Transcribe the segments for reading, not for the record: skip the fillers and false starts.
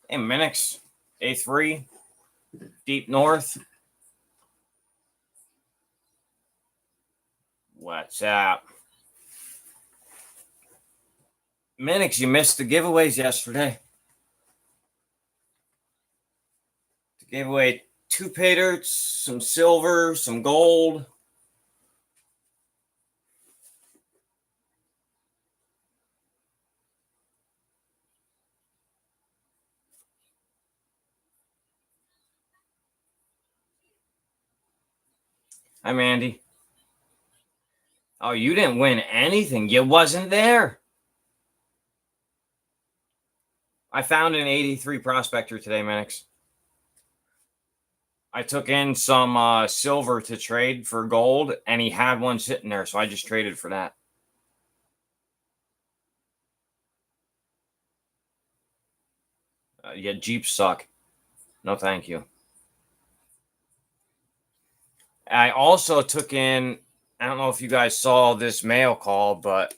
Hey, Minix, A3, Deep North. What's up? Minix, you missed the giveaways yesterday. I gave away 2 pay dirts, some silver, some gold. I'm Andy. Oh, you didn't win anything. You wasn't there. I found an 83 prospector today, Minix. I took in some silver to trade for gold, and he had one sitting there, so I just traded for that. Yeah, Jeeps suck. No, thank you. I also took in, I don't know if you guys saw this mail call, but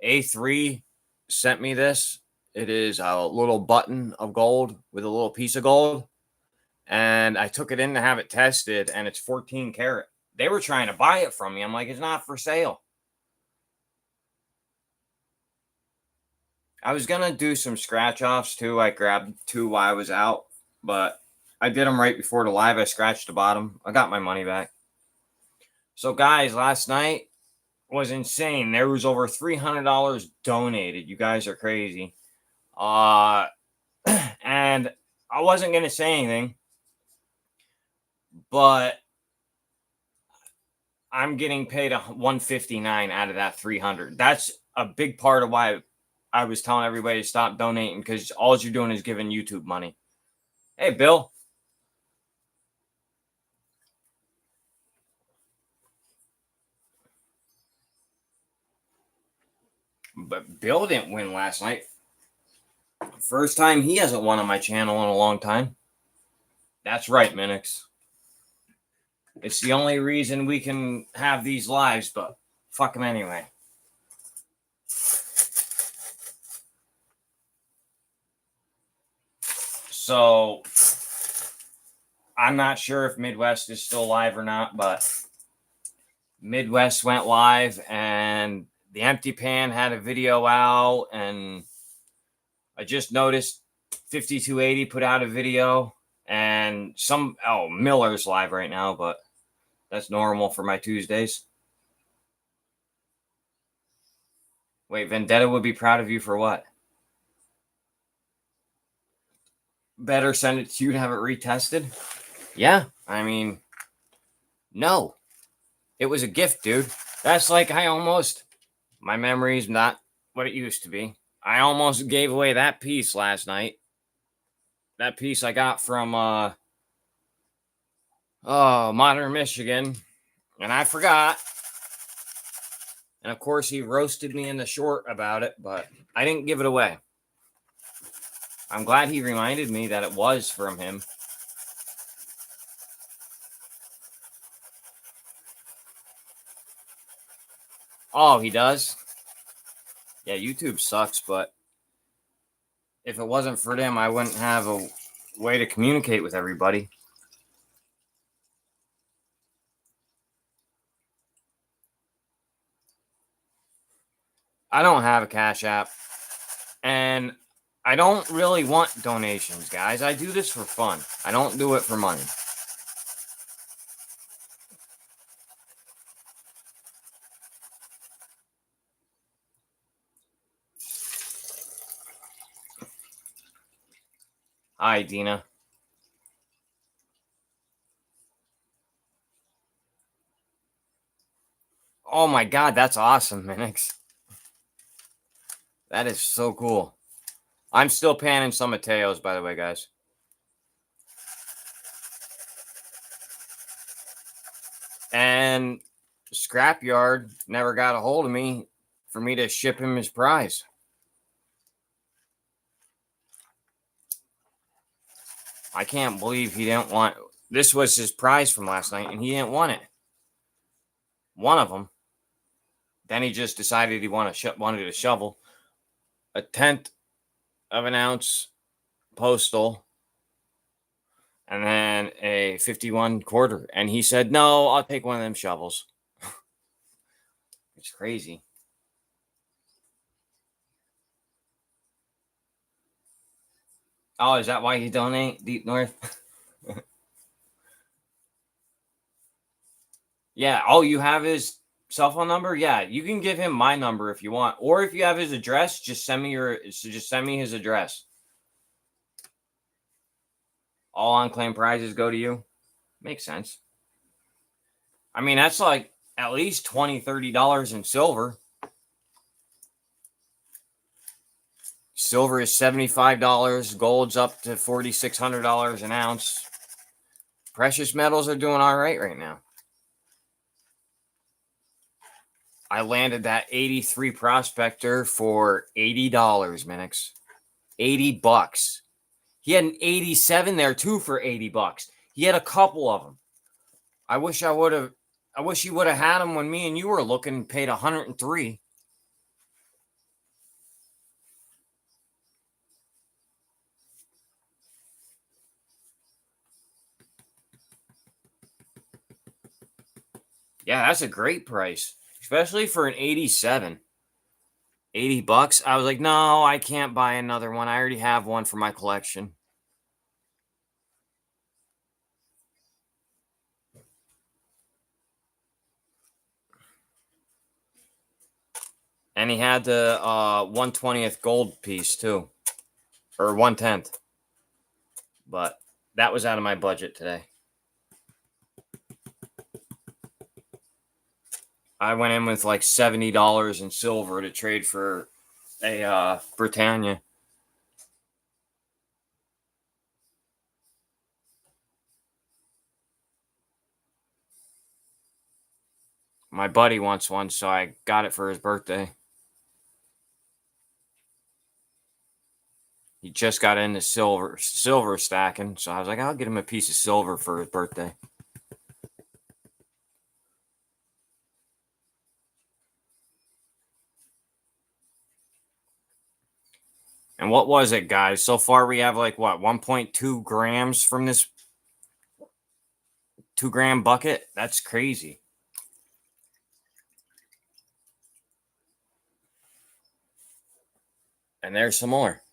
A3 sent me this. It is a little button of gold with a little piece of gold. And I took it in to have it tested, and it's 14 karat. They were trying to buy it from me. I'm like, it's not for sale. I was going to do some scratch offs too. I grabbed 2 while I was out, but I did them right before the live. I scratched the bottom. I got my money back. So, guys, last night was insane. There was over $300 donated. You guys are crazy. And I wasn't going to say anything, but I'm getting paid $159 out of that 300. That's a big part of why I was telling everybody to stop donating, because all you're doing is giving YouTube money. Hey, Bill. But Bill didn't win last night. First time he hasn't won on my channel in a long time. That's right, Minix. It's the only reason we can have these lives, but fuck him anyway. So I'm not sure if Midwest is still live or not, but Midwest went live and the Empty Pan had a video out, and I just noticed 5280 put out a video, and Miller's live right now, but that's normal for my Tuesdays. Wait, Vendetta would be proud of you for what? Better send it to you to have it retested? Yeah, I mean, no. It was a gift, dude. That's like my memory's not what it used to be. I almost gave away that piece last night. That piece I got from Modern Michigan, and I forgot. And of course, he roasted me in the short about it, but I didn't give it away. I'm glad he reminded me that it was from him. Oh, he does? Yeah, YouTube sucks, but if it wasn't for them, I wouldn't have a way to communicate with everybody. I don't have a Cash App, and I don't really want donations, guys. I do this for fun. I don't do it for money. Hi, Dina. Oh my God, that's awesome, Minix. That is so cool. I'm still panning some Mateos, by the way, guys. And Scrapyard never got a hold of me for me to ship him his prize. I can't believe he didn't want. This was his prize from last night, and he didn't want it. One of them. Then he just decided he wanted to shovel. 1/10 of an ounce postal, and then a 51 quarter. And he said, no, I'll take one of them shovels. It's crazy. Oh, is that why you donate, Deep North? Yeah. Oh, you have his cell phone number? Yeah, you can give him my number if you want. Or if you have his address, just send me his address. All unclaimed prizes go to you. Makes sense. I mean, that's like at least $20, $30 in silver. Silver is $75. Gold's up to $4,600 an ounce. Precious metals are doing all right now. I landed that 83 prospector for $80, Minix. $80. He had an 87 there too for $80. He had a couple of them. I wish he would have had them when me and you were looking and paid 103. Yeah, that's a great price, especially for an 87. $80. I was like, no, I can't buy another one. I already have one for my collection. And he had the 1/20th gold piece too, or 1/10. But that was out of my budget today. I went in with like $70 in silver to trade for a Britannia. My buddy wants one, so I got it for his birthday. He just got into silver stacking, so I was like, I'll get him a piece of silver for his birthday. And what was it, guys? So far, we have like what, 1.2 grams from this 2-gram bucket? That's crazy. And there's some more.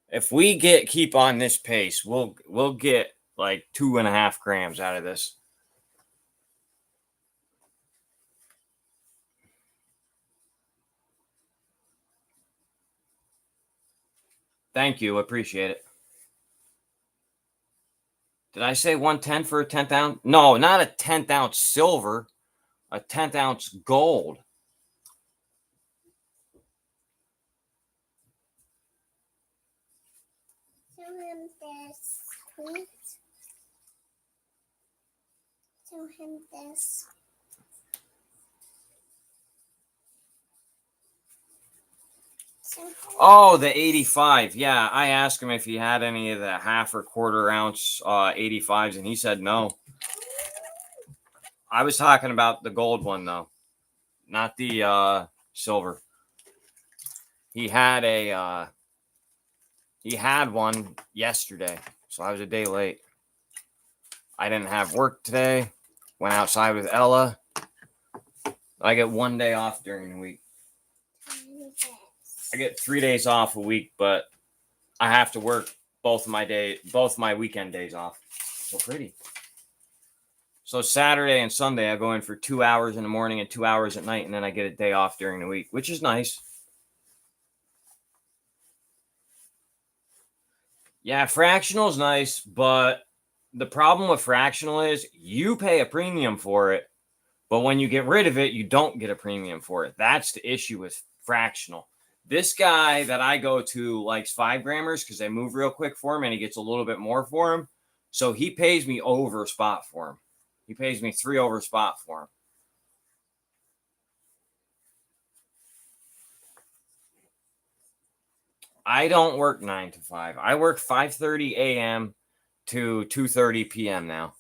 If we keep on this pace, we'll get like 2.5 grams out of this. Thank you. Appreciate it. Did I say 110 for a 10th ounce? No, not a 10th ounce silver, a 10th ounce gold. Show him this, please. Show him this. Oh, the 85. Yeah, I asked him if he had any of the half or quarter ounce 85s, and he said no. I was talking about the gold one, though, not the silver. He had one yesterday, so I was a day late. I didn't have work today. Went outside with Ella. I get 1 day off during the week. I get 3 days off a week, but I have to work both my weekend days off. So pretty. So Saturday and Sunday, I go in for 2 hours in the morning and 2 hours at night, and then I get a day off during the week, which is nice. Yeah, fractional is nice, but the problem with fractional is you pay a premium for it, but when you get rid of it, you don't get a premium for it. That's the issue with fractional. This guy that I go to likes 5 grammers because they move real quick for him, and he gets a little bit more for him. So he pays me over spot for him. He pays me 3 over spot for him. I don't work 9 to 5. I work 5:30 a.m. to 2:30 p.m. now.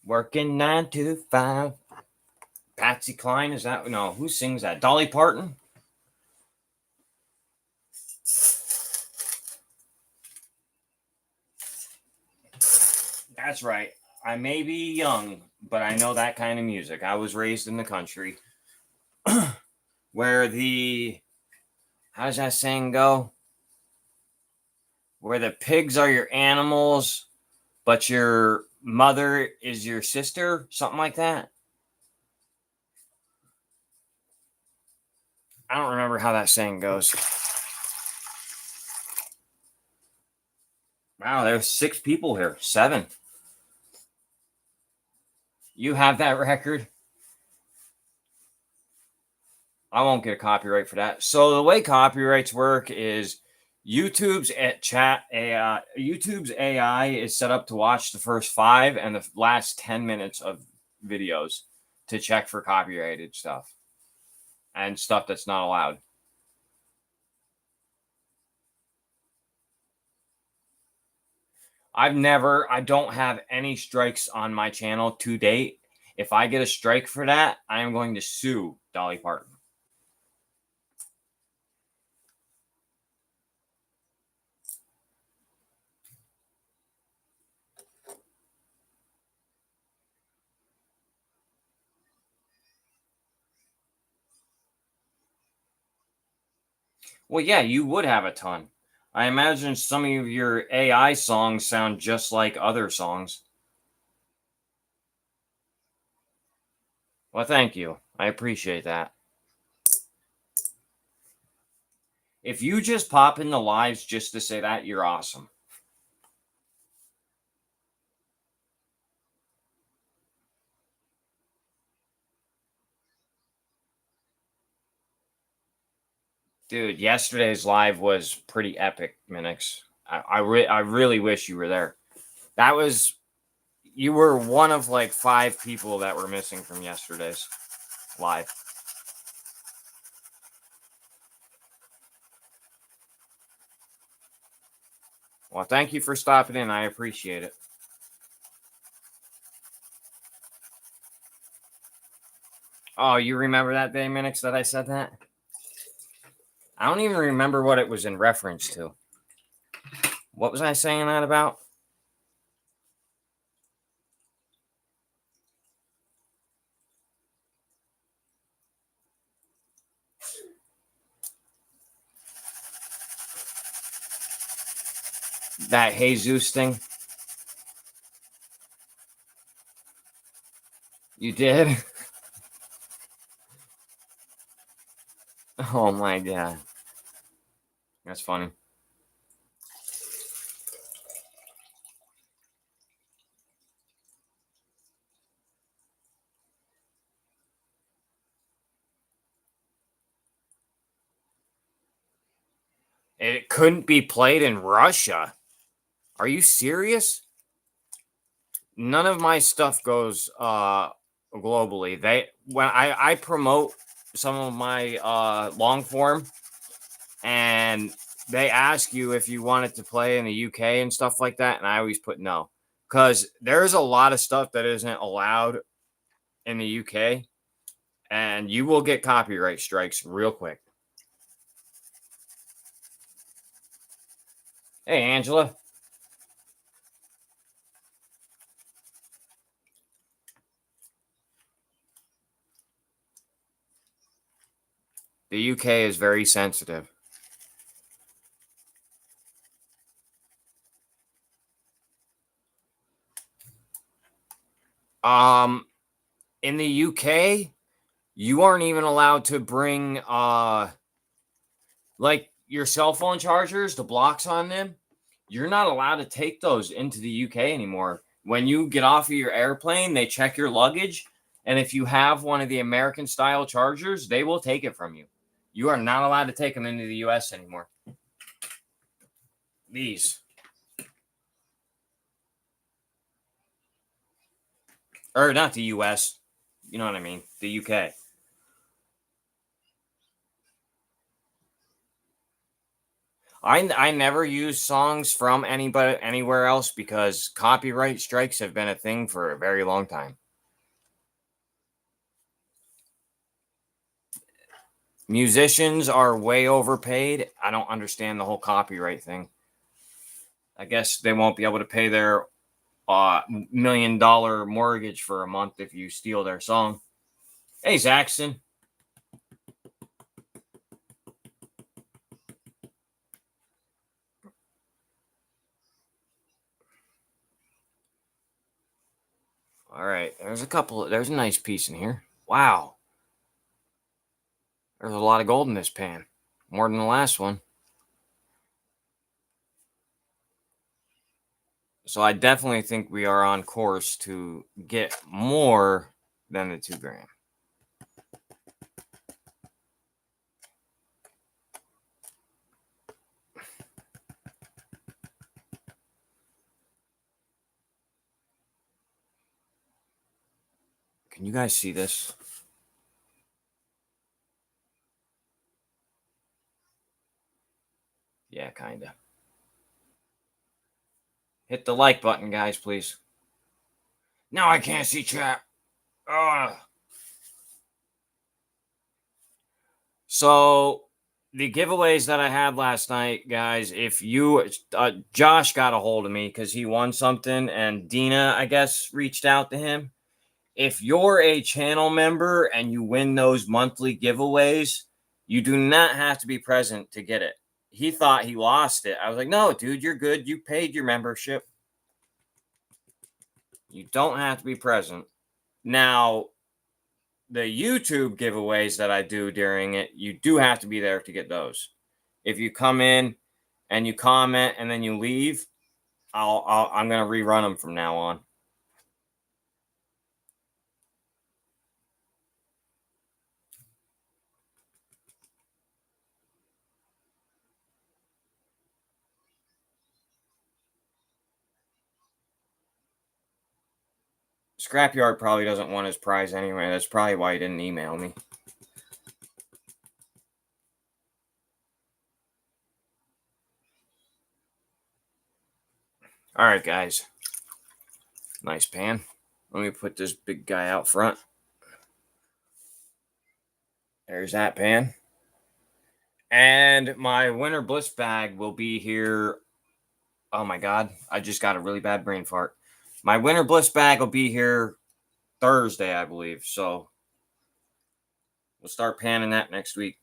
Working 9 to 5. Patsy Cline, is that? No, who sings that? Dolly Parton? That's right. I may be young, but I know that kind of music. I was raised in the country where how does that saying go? Where the pigs are your animals, but your mother is your sister, something like that. I don't remember how that saying goes. Wow, there's 6 people here. 7. You have that record? I won't get a copyright for that. So the way copyrights work is YouTube's AI is set up to watch the first 5 and the last 10 minutes of videos to check for copyrighted stuff and stuff that's not allowed. I don't have any strikes on my channel to date. If I get a strike for that, I am going to sue Dolly Parton. Well, yeah, you would have a ton. I imagine some of your AI songs sound just like other songs. Well, thank you. I appreciate that. If you just pop in the lives just to say that, you're awesome. Dude, yesterday's live was pretty epic, Minix. I really wish you were there. You were one of like 5 people that were missing from yesterday's live. Well, thank you for stopping in. I appreciate it. Oh, you remember that day, Minix, that I said that? I don't even remember what it was in reference to. What was I saying that about? That Jesus thing? You did? Oh my God. That's funny. It couldn't be played in Russia. Are you serious? None of my stuff goes globally. When I promote some of my long form, and they ask you if you want it to play in the UK and stuff like that, and I always put no, because there's a lot of stuff that isn't allowed in the UK, and you will get copyright strikes real quick. Hey, Angela. The UK is very sensitive. In the UK, you aren't even allowed to bring like your cell phone chargers, the blocks on them. You're not allowed to take those into the UK anymore. When you get off of your airplane, they check your luggage, and if you have one of the American style chargers, they will take it from you. You are not allowed to take them into the US anymore. These. Or not the US. You know what I mean? The UK. I never use songs from anybody anywhere else because copyright strikes have been a thing for a very long time. Musicians are way overpaid. I don't understand the whole copyright thing. I guess they won't be able to pay their $1 million mortgage for a month if you steal their song. Hey, Zaxton. All right, there's a nice piece in here. Wow. There's a lot of gold in this pan. More than the last one. So I definitely think we are on course to get more than the 2 gram. Can you guys see this? Yeah, kind of. Hit the like button, guys, please. Now I can't see chat. Ugh. So the giveaways that I had last night, guys, if you, Josh got a hold of me because he won something, and Dina, I guess, reached out to him. If you're a channel member and you win those monthly giveaways, you do not have to be present to get it. He thought he lost it. I was like, no, dude, you're good. You paid your membership. You don't have to be present. Now, the YouTube giveaways that I do during it, you do have to be there to get those. If you come in and you comment and then you leave, I'm going to rerun them from now on. Scrapyard probably doesn't want his prize anyway. That's probably why he didn't email me. All right, guys. Nice pan. Let me put this big guy out front. There's that pan. And my Winter Bliss bag will be here. Oh, my God. I just got a really bad brain fart. My Winter Bliss bag will be here Thursday, I believe. So we'll start panning that next week.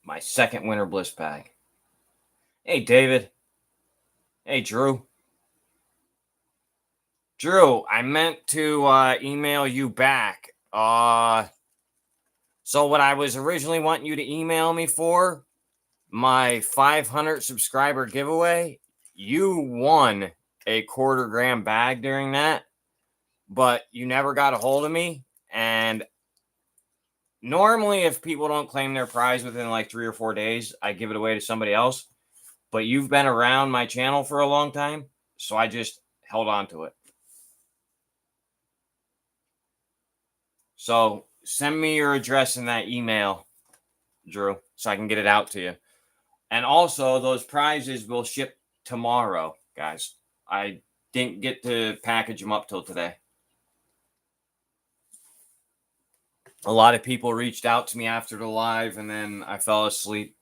My second Winter Bliss bag. Hey, David. Hey, Drew. Drew, I meant to email you back. So what I was originally wanting you to email me for, my 500 subscriber giveaway, you won a 1/4 gram bag during that, but you never got a hold of me. And normally if people don't claim their prize within like 3 or 4 days, I give it away to somebody else. But you've been around my channel for a long time, so I just held on to it. So send me your address in that email, Drew, so I can get it out to you. And also, those prizes will ship tomorrow, guys. I didn't get to package them up till today. A lot of people reached out to me after the live, and then I fell asleep.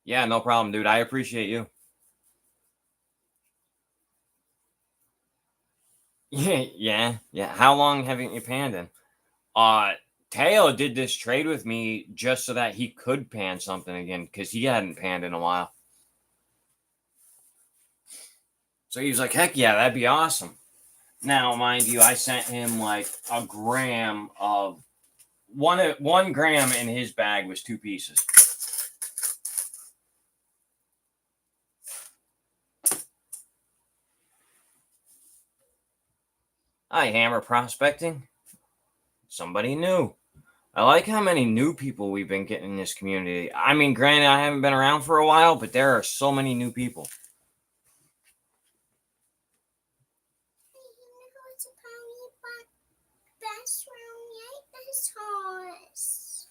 Yeah, no problem, dude. I appreciate you. Yeah. How long haven't you panned in? Teo did this trade with me just so that he could pan something again because he hadn't panned in a while. So he was like, heck yeah, that'd be awesome. Now, mind you, I sent him like a gram of 1 gram in his bag was 2 pieces. Hi, Hammer Prospecting. Somebody new. I like how many new people we've been getting in this community. I mean, granted, I haven't been around for a while, but there are so many new people.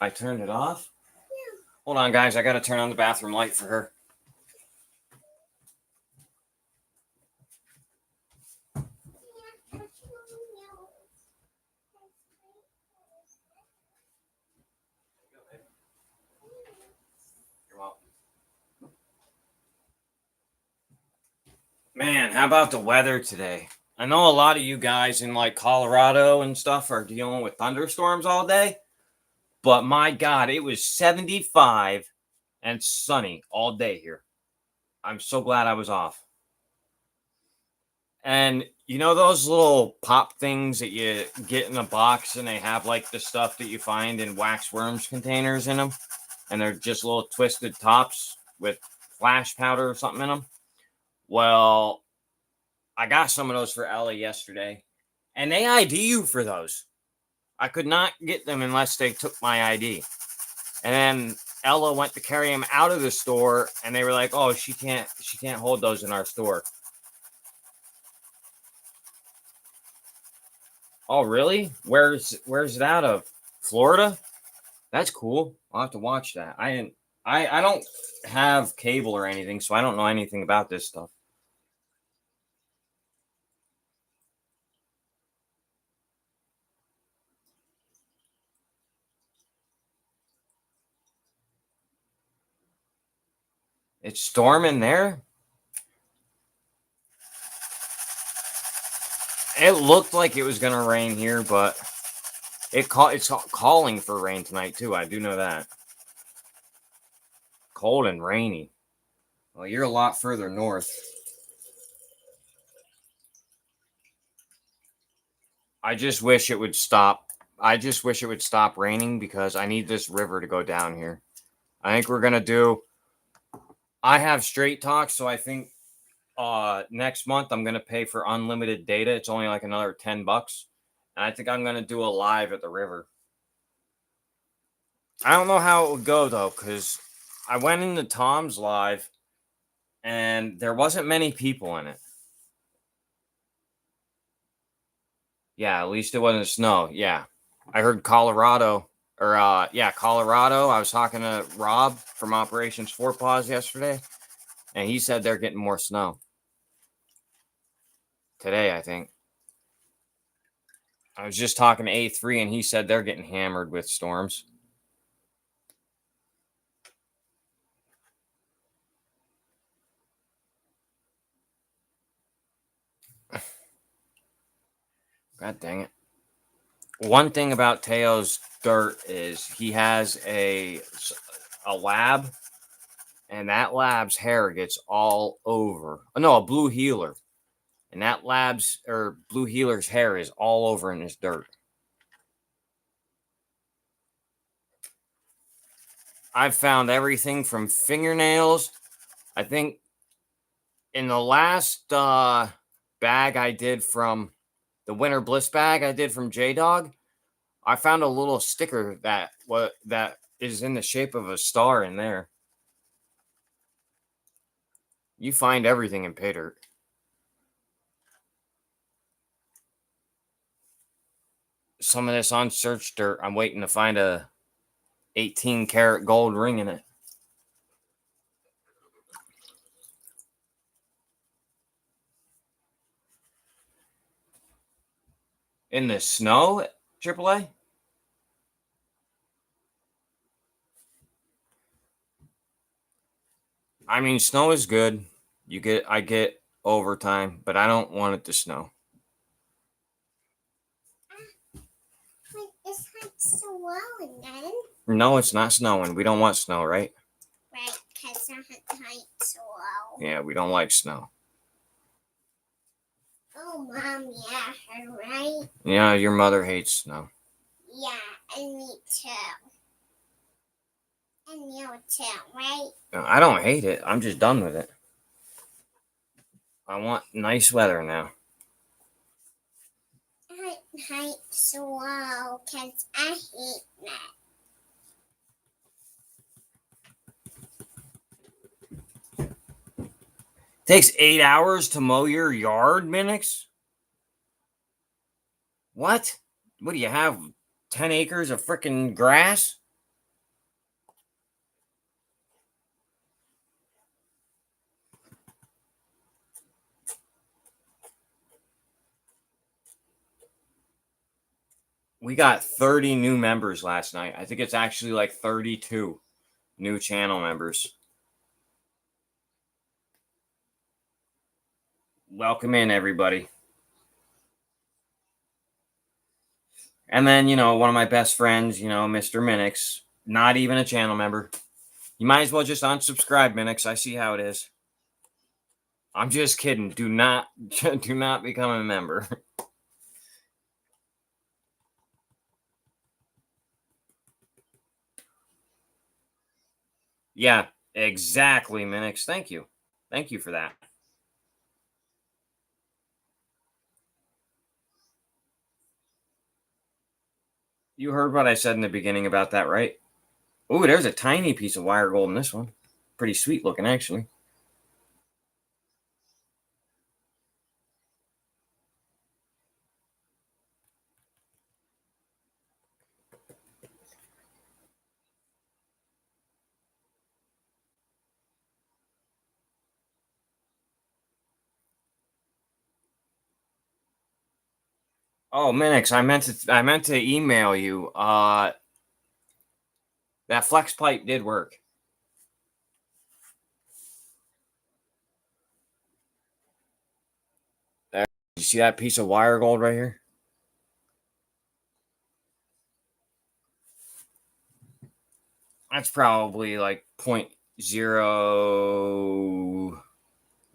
I turned it off? Yeah. Hold on, guys. I got to turn on the bathroom light for her. Man, how about the weather today? I know a lot of you guys in like Colorado and stuff are dealing with thunderstorms all day, but my God, it was 75 and sunny all day here. I'm so glad I was off. And you know those little pop things that you get in a box and they have like the stuff that you find in wax worms containers in them? And they're just little twisted tops with flash powder or something in them. Well, I got some of those for Ellie yesterday, and they ID you for those. I could not get them unless they took my ID. And then Ella went to carry them out of the store, and they were like, "Oh, she can't hold those in our store." Oh, really? Where's it out of? Florida? That's cool. I'll have to watch that. I don't have cable or anything, so I don't know anything about this stuff. It's storming there. It looked like it was gonna rain here, but it's calling for rain tonight too. I do know that. Cold and rainy. Well, you're a lot further north. I just wish it would stop. I just wish it would stop raining because I need this river to go down here. I think we're gonna do. I have straight talk, so I think next month I'm gonna pay for unlimited data. It's only like another $10, and I think I'm gonna do a live at the river. I don't know how it would go though, because I went into Tom's live and there wasn't many people in it. Yeah, at least it wasn't snow. Yeah. I heard Colorado Colorado. I was talking to Rob from Operations Four Paws yesterday, and he said they're getting more snow. Today, I think. I was just talking to A3 and he said they're getting hammered with storms. God dang it. One thing about Teo's dirt is he has a lab, and that lab's hair gets all over. Oh, no, a blue healer. And that lab's or blue healer's hair is all over in his dirt. I've found everything from fingernails. I think in the last bag I did from the Winter Bliss bag I did from J Dog, I found a little sticker that is in the shape of a star in there. You find everything in pay dirt. Some of this unsearched dirt, I'm waiting to find a 18 karat gold ring in it. In the snow, AAA? I mean, snow is good. I get overtime, but I don't want it to snow. Wait, it's not snowing then. No, it's not snowing. We don't want snow, right? Right, because it's not slow. Yeah, we don't like snow. Oh, Mom, yeah, right? Yeah, your mother hates snow. Yeah, and me too. And you too, right? I don't hate it. I'm just done with it. I want nice weather now. I hate slow because I hate that. Takes 8 hours to mow your yard, Minix? What? What do you have? 10 acres of freaking grass? We got 30 new members last night. I think it's actually like 32 new channel members. welcome in, everybody. And then, one of my best friends, Mr. Minix, not even a channel member. You might as well just unsubscribe, Minix. I see how it is. I'm just kidding. Do not become a member. Yeah, exactly, Minix. Thank you. Thank you for that. You heard what I said in the beginning about that, right? Oh, there's a tiny piece of wire gold in this one. Pretty sweet looking, actually. Oh, Minix, I meant to email you. That flex pipe did work. There, you see that piece of wire gold right here? That's probably like 0.01,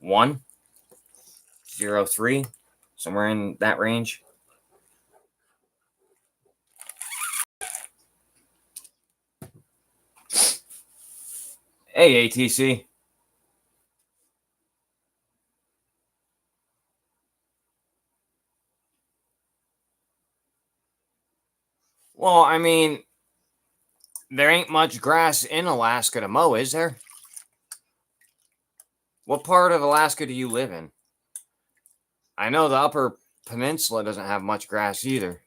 0.03, somewhere in that range. Hey, ATC. Well, I mean, there ain't much grass in Alaska to mow, is there? What part of Alaska do you live in? I know the upper peninsula doesn't have much grass either.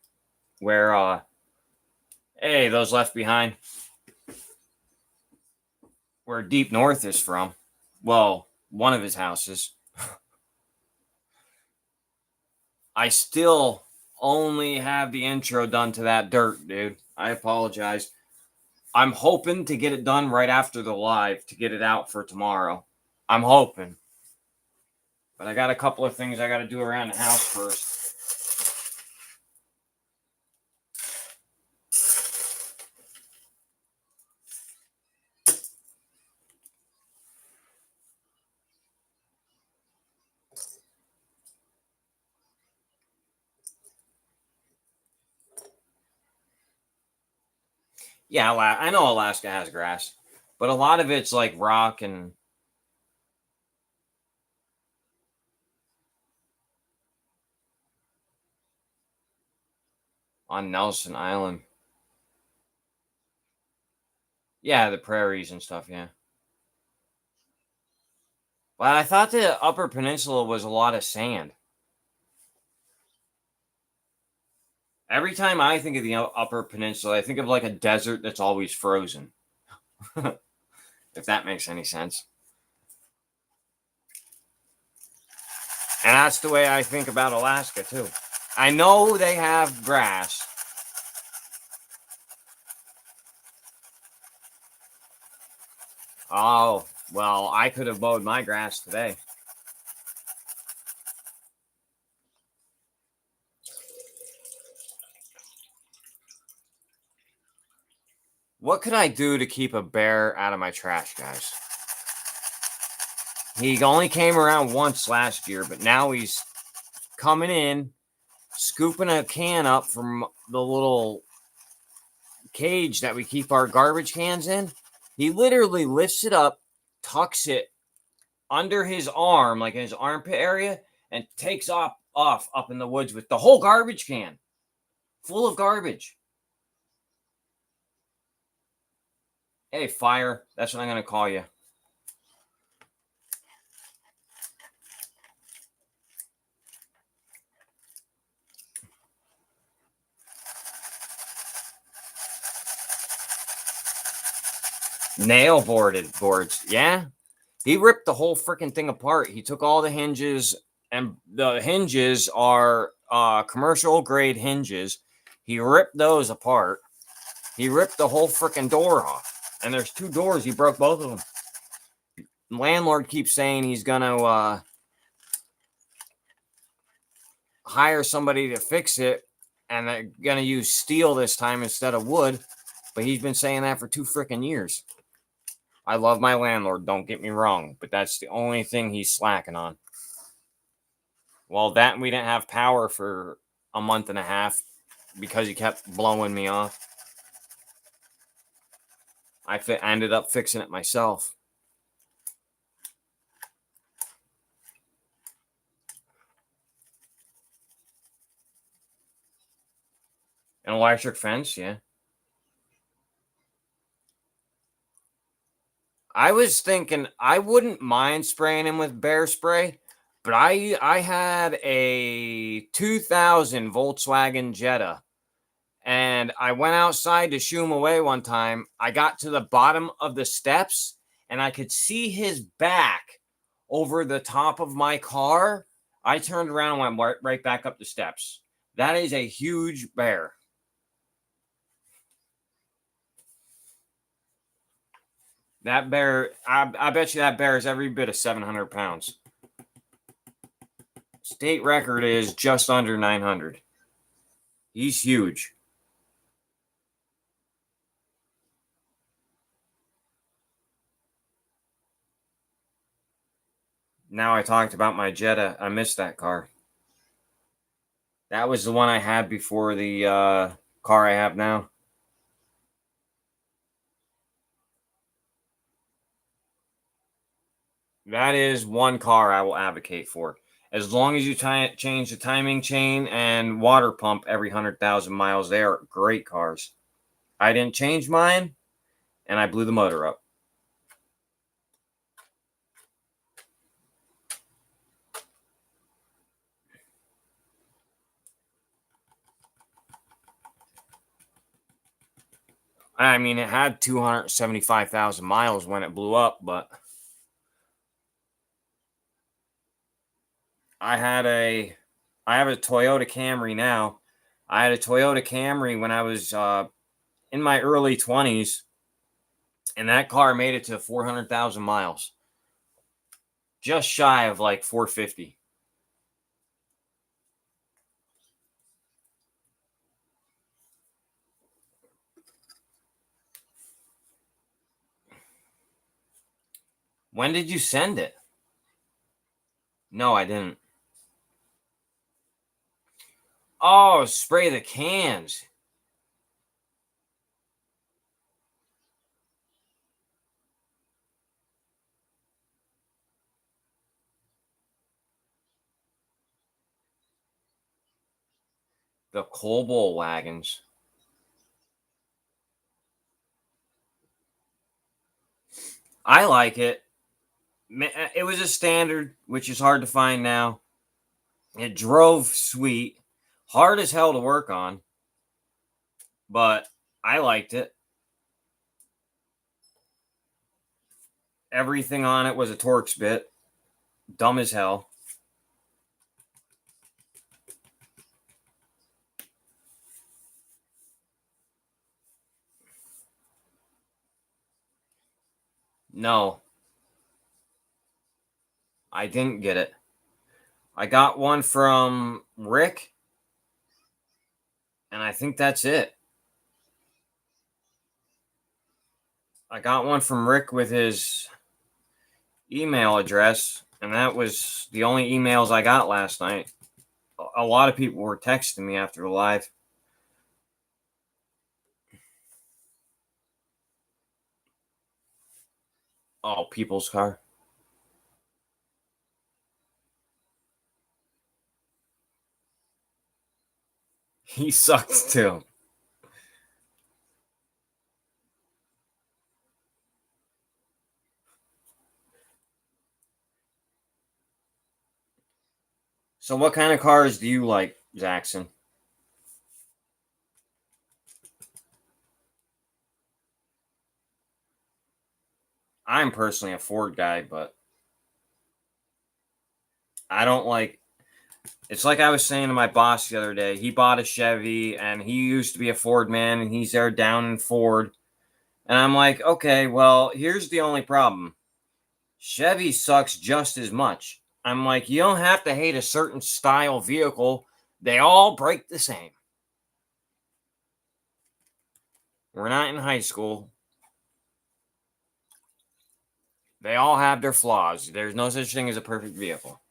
Where, hey, those left behind. Where Deep North is from. Well, one of his houses. I still only have the intro done to that dirt, dude. I apologize. I'm hoping to get it done right after the live to get it out for tomorrow. I'm hoping. But I got a couple of things I got to do around the house first. Yeah, I know Alaska has grass, but a lot of it's like rock and on Nelson Island. Yeah, the prairies and stuff, yeah. But I thought the Upper Peninsula was a lot of sand. Every time I think of the Upper Peninsula, I think of like a desert that's always frozen. If that makes any sense. And that's the way I think about Alaska, too. I know they have grass. Oh, well, I could have mowed my grass today. What could I do to keep a bear out of my trash, guys? He only came around once last year, but now he's coming in, scooping a can up from the little cage that we keep our garbage cans in. He literally lifts it up, tucks it under his arm, like in his armpit area, and takes off up in the woods with the whole garbage can full of garbage. Hey, Fire, that's what I'm going to call you. Nail boards, yeah. He ripped the whole freaking thing apart. He took all the hinges, and the hinges are commercial grade hinges. He ripped those apart. He ripped the whole freaking door off. And there's two doors. He broke both of them. The landlord keeps saying he's going to hire somebody to fix it, and they're going to use steel this time instead of wood. But he's been saying that for 2 freaking years. I love my landlord, don't get me wrong, but that's the only thing he's slacking on. Well, that and we didn't have power for a month and a half because he kept blowing me off. I ended up fixing it myself. An electric fence, yeah. I was thinking I wouldn't mind spraying him with bear spray, but I had a 2000 Volkswagen Jetta, and I went outside to shoo him away one time. I got to the bottom of the steps, and I could see his back over the top of my car. I turned around and went right back up the steps. That is a huge bear. That bear, I bet you that bear is every bit of 700 pounds. State record is just under 900. He's huge. Now I talked about my Jetta. I missed that car. That was the one I had before the car I have now. That is one car I will advocate for. As long as you change the timing chain and water pump every 100,000 miles, they are great cars. I didn't change mine, and I blew the motor up. I mean, it had 275,000 miles when it blew up, but I have a Toyota Camry now. I had a Toyota Camry when I was in my early 20s, and that car made it to 400,000 miles. Just shy of like 450. When did you send it? No, I didn't. Oh, spray the cans. The coal bowl wagons. I like it. It was a standard, which is hard to find now. It drove sweet. Hard as hell to work on, but I liked it. Everything on it was a Torx bit. Dumb as hell. No, I didn't get it. I got one from Rick, and I think that's it. I got one from Rick with his email address, and that was the only emails I got last night. A lot of people were texting me after the live. Oh, people's car. He sucks too. So what kind of cars do you like, Zaxxon? I'm personally a Ford guy, but I don't like. It's like I was saying to my boss the other day. He bought a Chevy, and he used to be a Ford man, and he's there down in Ford. And I'm like, okay, well, here's the only problem. Chevy sucks just as much. I'm like, you don't have to hate a certain style vehicle They all break the same. We're not in high school. They all have their flaws. There's no such thing as a perfect vehicle.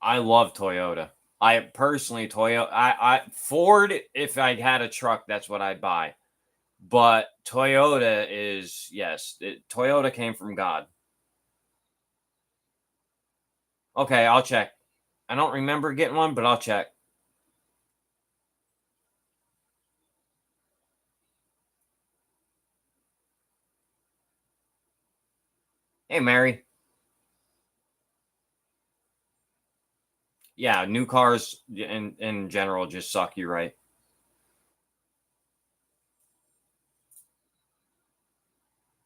I love Toyota. I personally Ford, if I had a truck, that's what I'd buy. But Toyota is, yes, Toyota came from God. Okay, I'll check. I don't remember getting one, but I'll check. Hey, Mary. Yeah, new cars in general just suck. You right.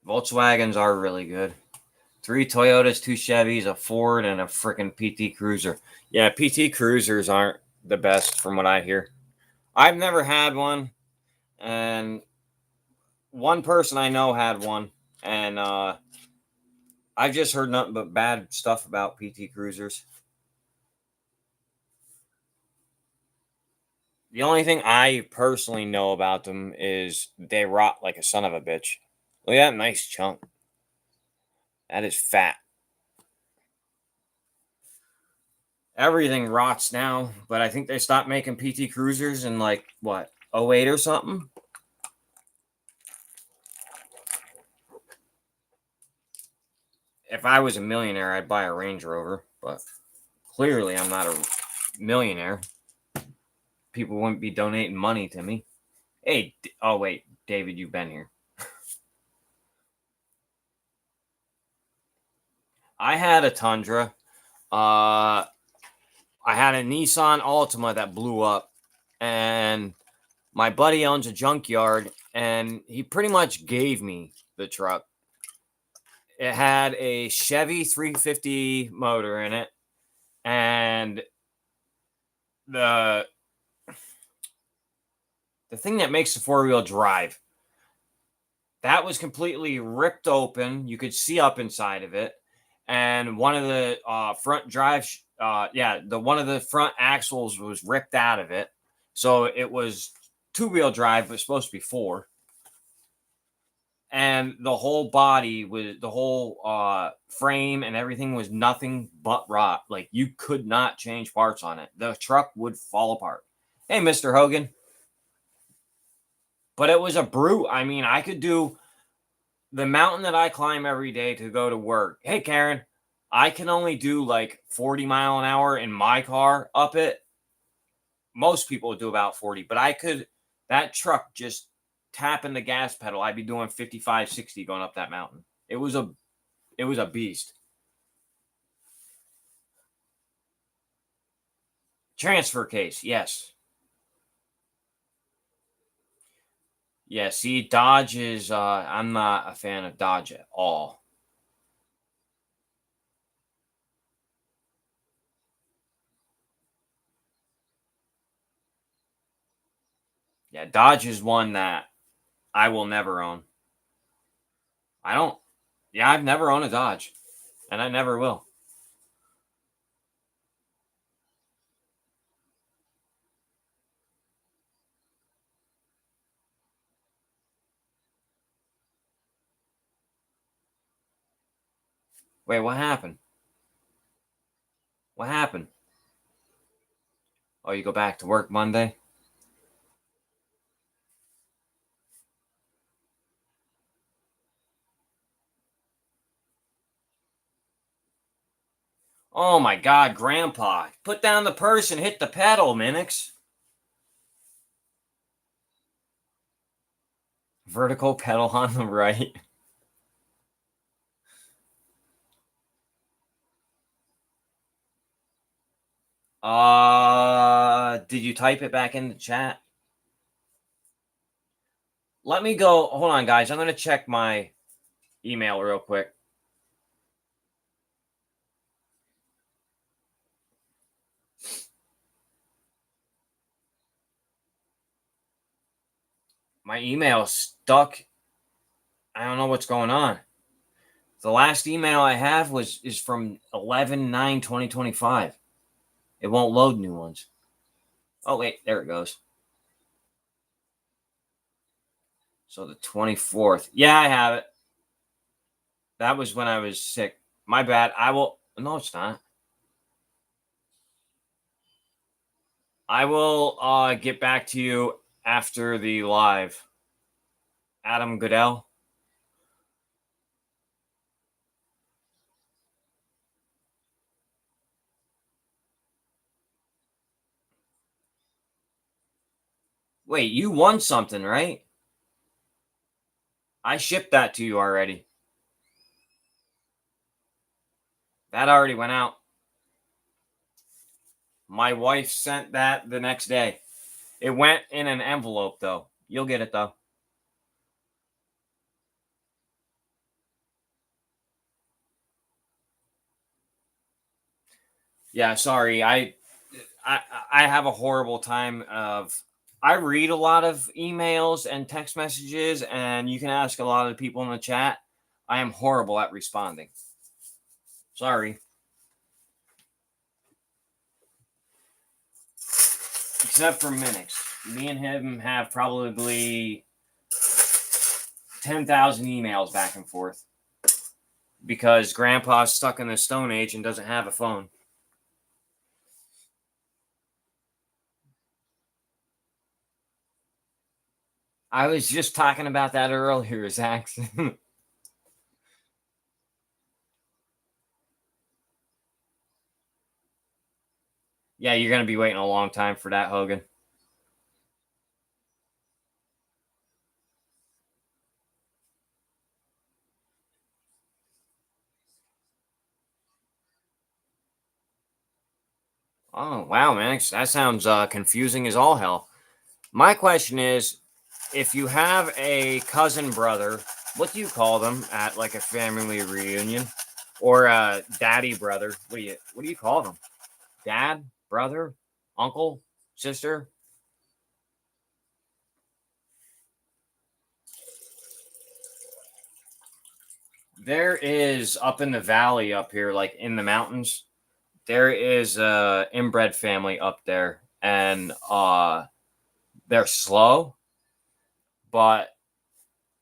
Volkswagens are really good. 3 Toyotas, 2 Chevys, a Ford, and a freaking PT Cruiser. Yeah, PT Cruisers aren't the best from what I hear. I've never had one, and one person I know had one, and I've just heard nothing but bad stuff about PT Cruisers. The only thing I personally know about them is they rot like a son of a bitch. Look at that nice chunk. That is fat. Everything rots now, but I think they stopped making PT Cruisers in like what, 08 or something. If I was a millionaire, I'd buy a Range Rover, but clearly I'm not a millionaire. People wouldn't be donating money to me. Hey, oh wait, David, you've been here. I had a Tundra. I had a Nissan Altima that blew up, and my buddy owns a junkyard, and he pretty much gave me the truck. It had a Chevy 350 motor in it, and the thing that makes the four-wheel drive, that was completely ripped open. You could see up inside of it, and one of the front one of the front axles was ripped out of it. So it was two-wheel drive, but supposed to be four. And the whole body was the whole frame and everything was nothing but rot. Like you could not change parts on it. The truck would fall apart. Hey, Mr. Hogan. But it was a brute. I mean, I could do the mountain that I climb every day to go to work. Hey, Karen, I can only do like 40 mile an hour in my car up it. Most people would do about 40, but that truck just tapping the gas pedal, I'd be doing 55, 60 going up that mountain. It was a beast. Transfer case, yes. Yeah, see, Dodge is I'm not a fan of Dodge at all. Yeah, Dodge is one that I will never own. I don't Yeah, I've never owned a Dodge, and I never will. Wait, what happened? What happened? Oh, you go back to work Monday? Oh my God, Grandpa. Put down the purse and hit the pedal, Minix. Vertical pedal on the right. Did you type it back in the chat? Let me go. Hold on, guys. I'm going to check my email real quick. My email stuck I don't know what's going on. The last email I have is from 11/9/2025. It won't load new ones. Oh, wait, there it goes. So the 24th. Yeah, I have it. That was when I was sick. My bad. No, it's not. I will get back to you after the live. Adam Goodell. Wait, you won something, right? I shipped that to you already. That already went out. My wife sent that the next day. It went in an envelope, though. You'll get it, though. Yeah, sorry. I have a horrible time of. I read a lot of emails and text messages, and you can ask a lot of people in the chat. I am horrible at responding. Sorry. Except for Minix. Me and him have probably 10,000 emails back and forth because Grandpa's stuck in the Stone Age and doesn't have a phone. I was just talking about that earlier, Zach. Yeah, you're going to be waiting a long time for that, Hogan. Oh, wow, man. That sounds confusing as all hell. My question is, if you have a cousin brother, what do you call them at like a family reunion? Or a daddy brother? What do you call them? Dad, brother, uncle, sister? There is up in the valley up here, like in the mountains, there is a inbred family up there, and they're slow, but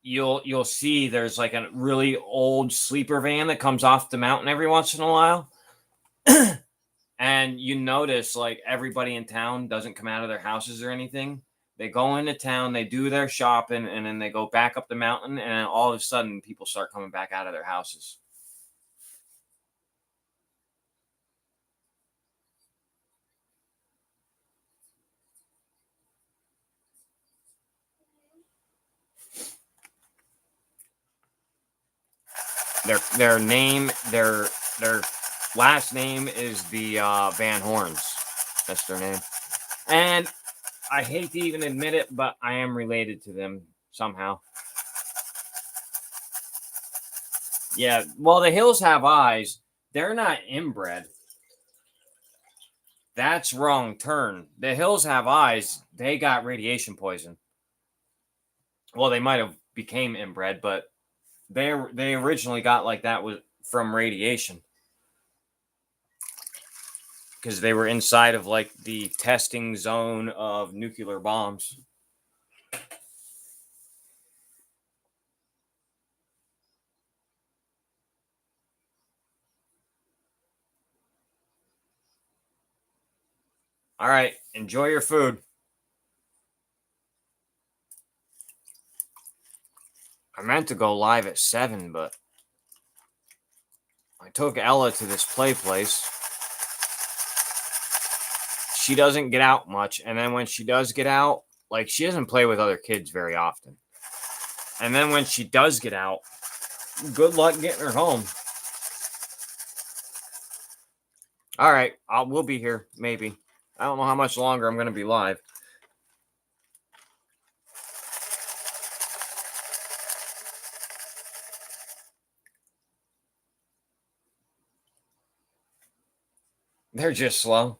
you'll see there's like a really old sleeper van that comes off the mountain every once in a while. And you notice like everybody in town doesn't come out of their houses or anything. They go into town, they do their shopping, and then they go back up the mountain, and then all of a sudden people start coming back out of their houses. Their last name is the Van Horns. That's their name. And I hate to even admit it, but I am related to them somehow. Yeah, well, the Hills Have Eyes. They're not inbred. That's wrong turn. The Hills Have Eyes. They got radiation poison. Well, they might have became inbred, but they originally got like that was from radiation because they were inside of like the testing zone of nuclear bombs. All right, enjoy your food. I meant to go live at 7, but I took Ella to this place. She doesn't get out much, and then when she does get out, like she doesn't play with other kids very often. And then when she does get out, good luck getting her home. All right, we'll be here, maybe. I don't know how much longer I'm going to be live. They're just slow.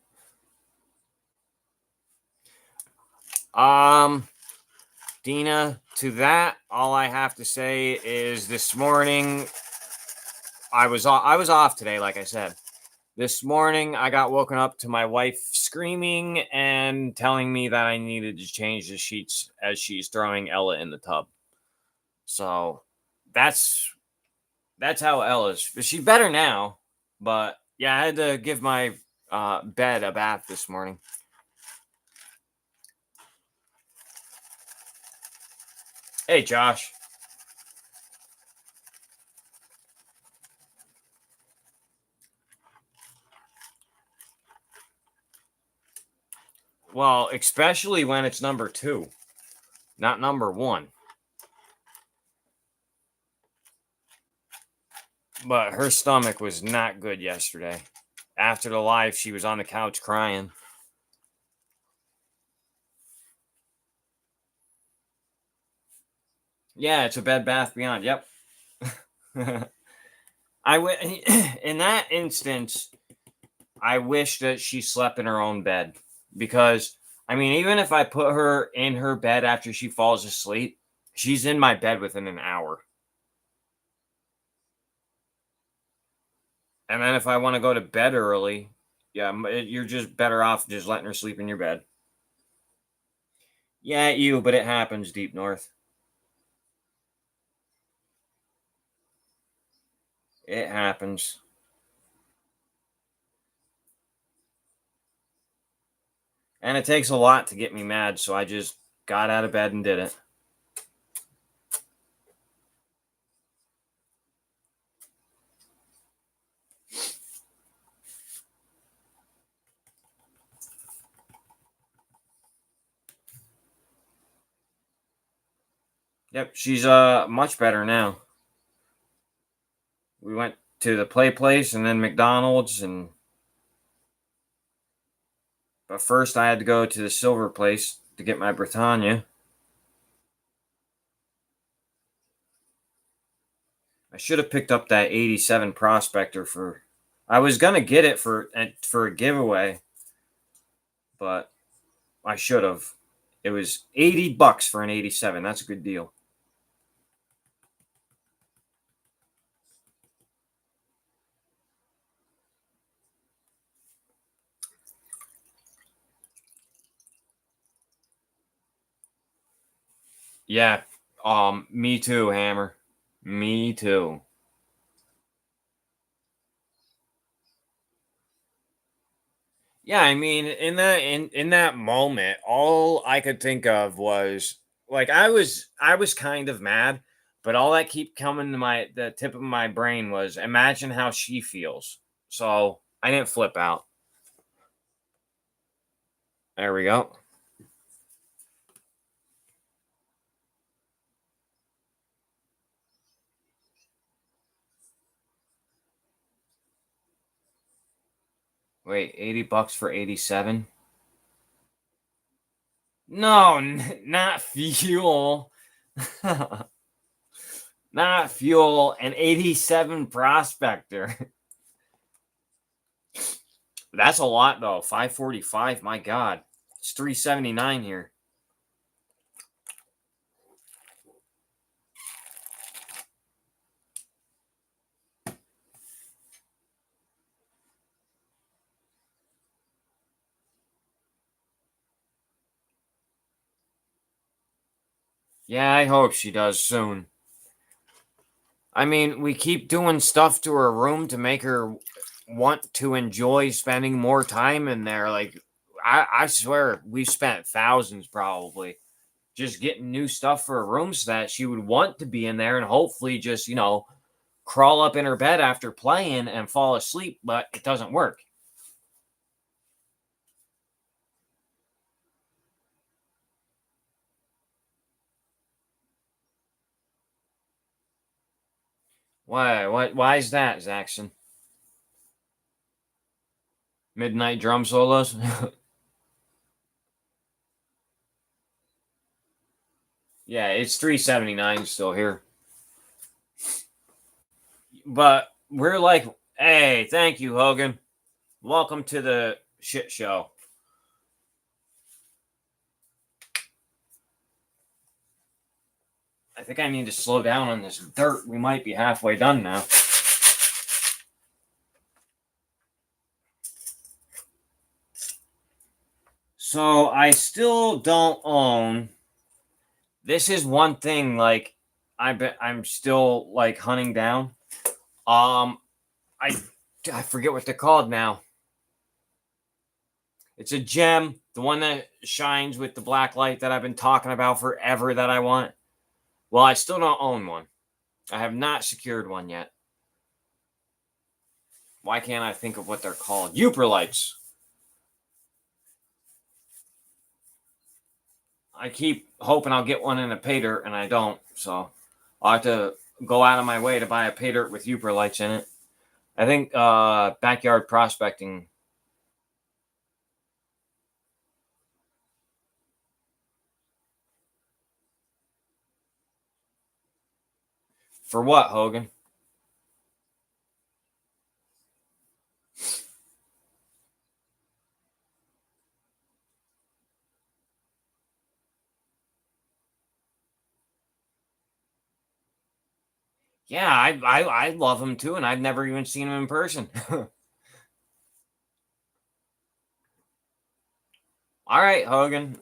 Dina, to that, all I have to say is this morning I was off today, like I said. This morning I got woken up to my wife screaming and telling me that I needed to change the sheets as she's throwing Ella in the tub. So that's how Ella's. She's better now, but yeah, I had to give my bed a bath this morning. Hey, Josh. Well, especially when it's number 2, not number 1. But her stomach was not good yesterday. After the live, she was on the couch crying. Yeah, it's a Bed Bath Beyond. Yep. In that instance, I wish that she slept in her own bed, because I mean, even if I put her in her bed after she falls asleep, she's in my bed within an hour. And then if I want to go to bed early, yeah, you're just better off just letting her sleep in your bed. Yeah, but it happens, Deep North. It happens. And it takes a lot to get me mad, so I just got out of bed and did it. Yep, she's much better now. We went to the play place and then McDonald's, but first I had to go to the silver place to get my Britannia. I should have picked up that 87 Prospector for. I was gonna get it for a giveaway, but I should have. It was $80 for an 87. That's a good deal. Yeah. Me too, Hammer. Me too. Yeah, I mean, in that moment, all I could think of was like I was kind of mad, but all that keep coming to the tip of my brain was imagine how she feels. So I didn't flip out. There we go. Wait, $80 for 87? No, not fuel. Not fuel, an 87 Prospector. That's a lot though. 545, my god. It's 379 here. Yeah, I hope she does soon. I mean, we keep doing stuff to her room to make her want to enjoy spending more time in there. Like, I swear we've spent thousands probably just getting new stuff for her room so that she would want to be in there and hopefully just, crawl up in her bed after playing and fall asleep, but it doesn't work. Why is that, Zaxxon? Midnight drum solos? Yeah, it's 379 still here. But we're like, hey, thank you, Hogan. Welcome to the shit show. I think I need to slow down on this dirt. We might be halfway done now. So I still don't own. This is one thing, like, I'm still like hunting down. I forget what they're called now. It's a gem, the one that shines with the black light that I've been talking about forever that I want. Well, I still don't own one. I have not secured one yet. Why can't I think of what they're called? Lights. I keep hoping I'll get one in a pay dirt, and I don't. So I'll have to go out of my way to buy a pay dirt with lights in it. I think backyard prospecting. For what, Hogan? Yeah, I love him too, and I've never even seen him in person. All right, Hogan.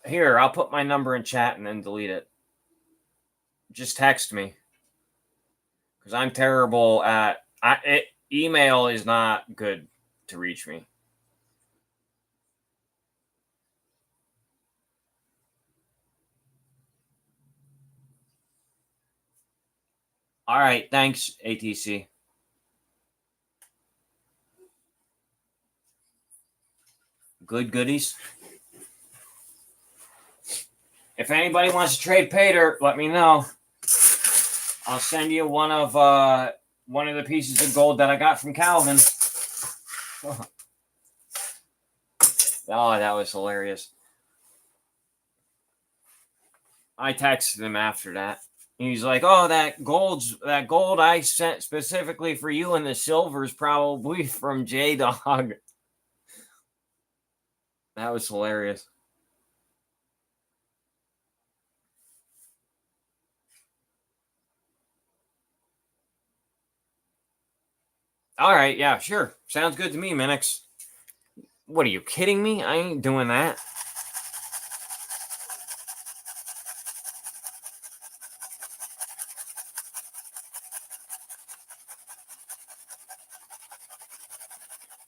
Here, I'll put my number in chat and then delete it. Just text me. Because I'm terrible at... email is not good to reach me. All right, thanks, ATC. Good goodies. If anybody wants to trade pay dirt, let me know. I'll send you one of the pieces of gold that I got from Calvin. Oh, that was hilarious. I texted him after that. He's like, "Oh, that gold I sent specifically for you, and the silver's probably from J Dog." That was hilarious. All right, yeah, sure. Sounds good to me, Minix. What, are you kidding me? I ain't doing that.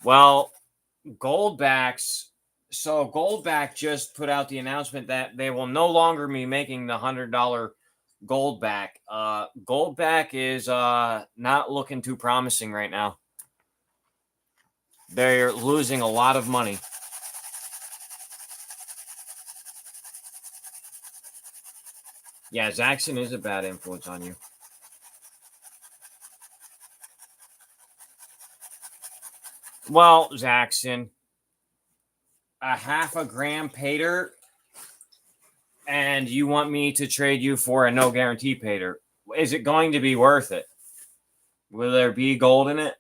Well, Goldbacks. So Goldback just put out the announcement that they will no longer be making the $100 Goldback. Goldback is not looking too promising right now. They're losing a lot of money. Yeah, Zaxxon is a bad influence on you. Well, Zaxxon, a half a gram pay dirt, and you want me to trade you for a no guarantee pay dirt. Is it going to be worth it? Will there be gold in it?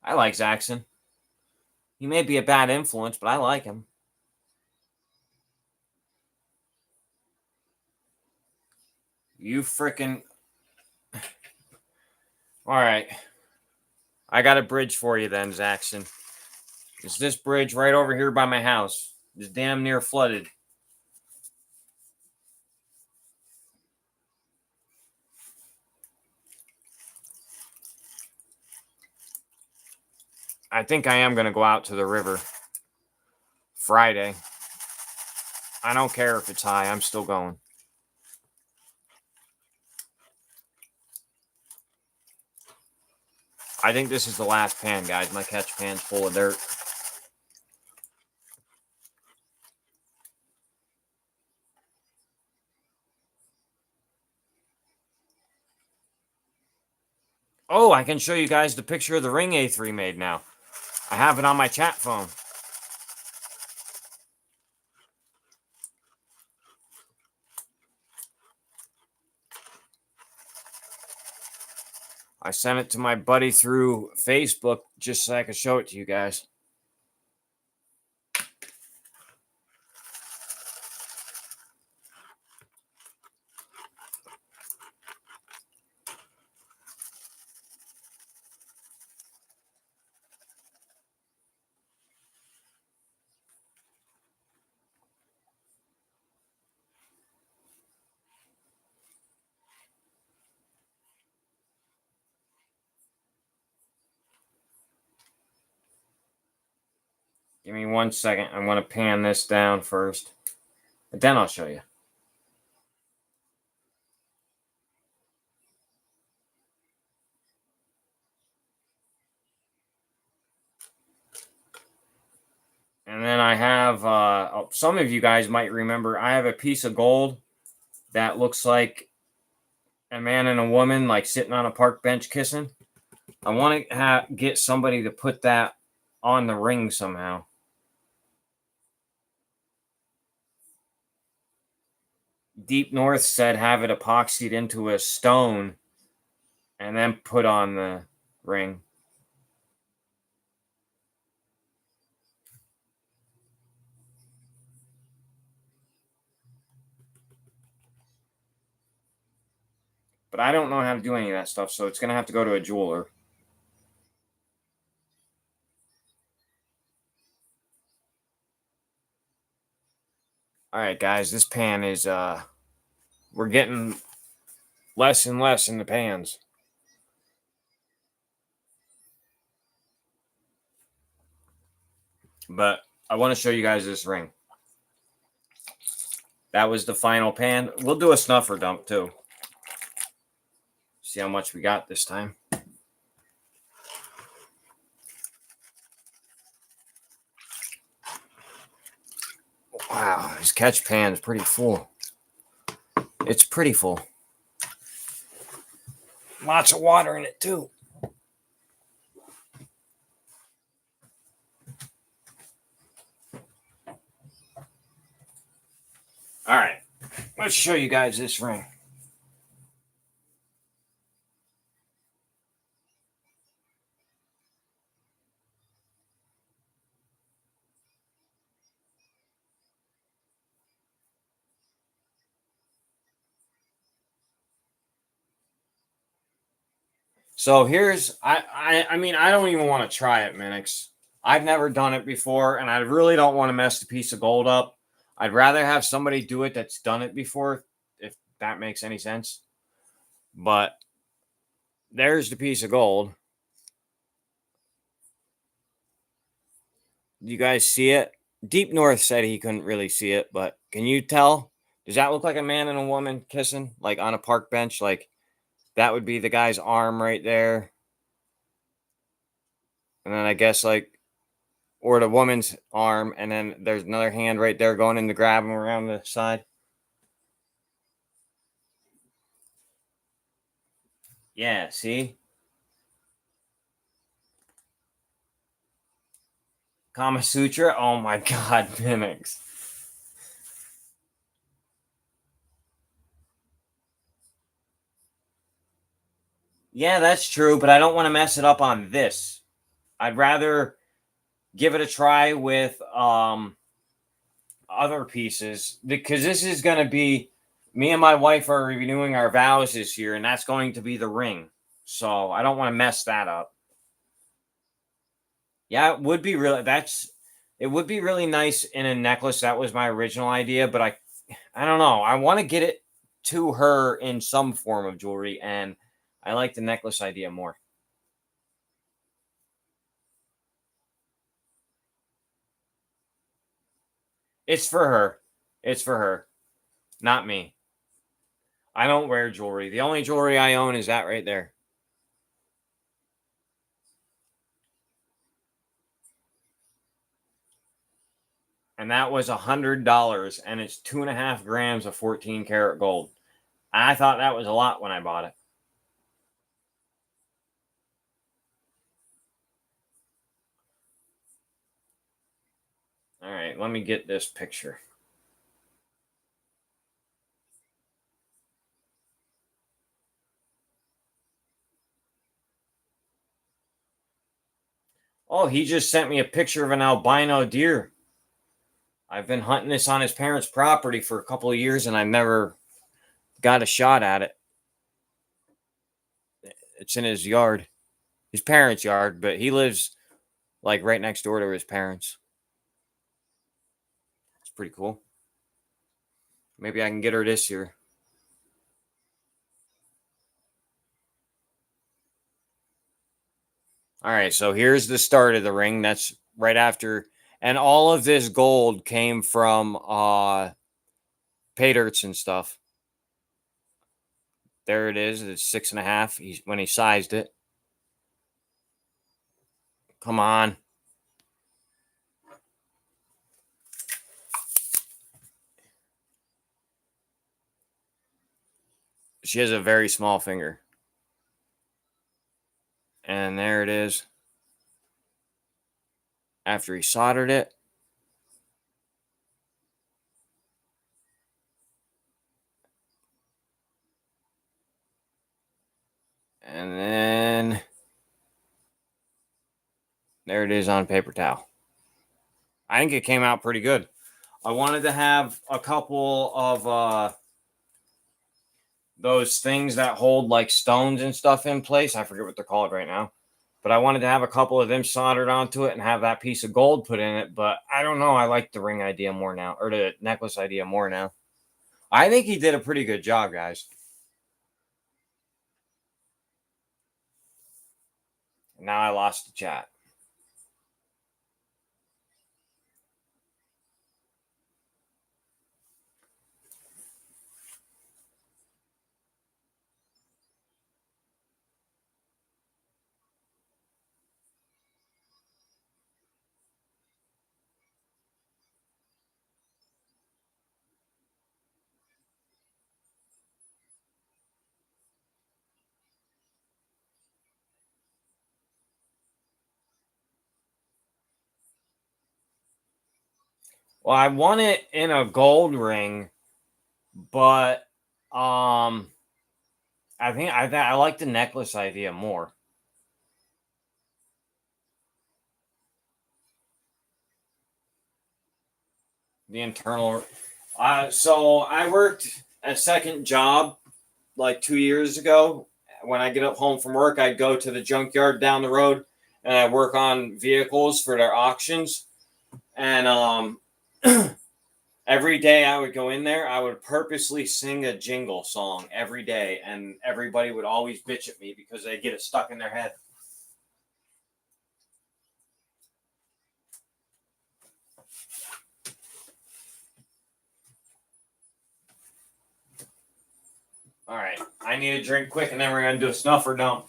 I like Zaxxon. He may be a bad influence, but I like him. You frickin'... All right. I got a bridge for you then, Zaxxon. It's this bridge right over here by my house. It's damn near flooded. I think I am going to go out to the river Friday. I don't care if it's high. I'm still going. I think this is the last pan, guys. My catch pan's full of dirt. Oh, I can show you guys the picture of the ring A3 made now. I have it on my chat phone. I sent it to my buddy through Facebook just so I could show it to you guys. Give me 1 second. I'm going to pan this down first, but then I'll show you. And then I have, some of you guys might remember, I have a piece of gold that looks like a man and a woman like sitting on a park bench kissing. I want to get somebody to put that on the ring somehow. Deep North said have it epoxied into a stone and then put on the ring. But I don't know how to do any of that stuff, so it's going to have to go to a jeweler. All right, guys, this pan is, we're getting less and less in the pans. But I want to show you guys this ring. That was the final pan. We'll do a snuffer dump too. See how much we got this time. Wow, this catch pan is pretty full. It's pretty full. Lots of water in it too. All right, let's show you guys this ring. So here's, I mean, I don't even want to try it, Minix. I've never done it before, and I really don't want to mess the piece of gold up. I'd rather have somebody do it that's done it before, if that makes any sense. But there's the piece of gold. You guys see it? Deep North said he couldn't really see it, but can you tell? Does that look like a man and a woman kissing, like on a park bench? Like that would be the guy's arm right there. And then I guess like, or the woman's arm, and then there's another hand right there going in to grab him around the side. Yeah, see? Kama Sutra? Oh my god, Minix. Yeah, that's true, but I don't want to mess it up on this. I'd rather give it a try with other pieces, because this is going to be, me and my wife are renewing our vows this year, and that's going to be the ring. So I don't want to mess that up. Yeah, it would be really, it would be really nice in a necklace. That was my original idea, but I don't know. I want to get it to her in some form of jewelry, and I like the necklace idea more. It's for her. It's for her, not me. I don't wear jewelry. The only jewelry I own is that right there. And that was $100, and it's 2.5 grams of 14 karat gold. I thought that was a lot when I bought it. All right, let me get this picture. Oh, he just sent me a picture of an albino deer. I've been hunting this on his parents' property for a couple of years and I never got a shot at it. It's in his yard, his parents' yard, but he lives like right next door to his parents. It's pretty cool. Maybe I can get her this year. All right, so here's the start of the ring. That's right after, and all of this gold came from pay dirts and stuff. There it is. It's 6.5. When he sized it. Come on. She has a very small finger. And there it is. After he soldered it. And then there it is on paper towel. I think it came out pretty good. I wanted to have a couple of those things that hold like stones and stuff in place. I forget what they're called right now. But I wanted to have a couple of them soldered onto it and have that piece of gold put in it. But I don't know. I like the ring idea more now, or the necklace idea more now. I think he did a pretty good job, guys. Now I lost the chat. Well, I want it in a gold ring, but I think I like the necklace idea more. The internal. So I worked a second job like 2 years ago. When I get up home from work, I'd go to the junkyard down the road and I work on vehicles for their auctions. And every day I would go in there, I would purposely sing a jingle song every day, and everybody would always bitch at me because they get it stuck in their head. All right, I need a drink quick, and then we're gonna do a snuff or dump.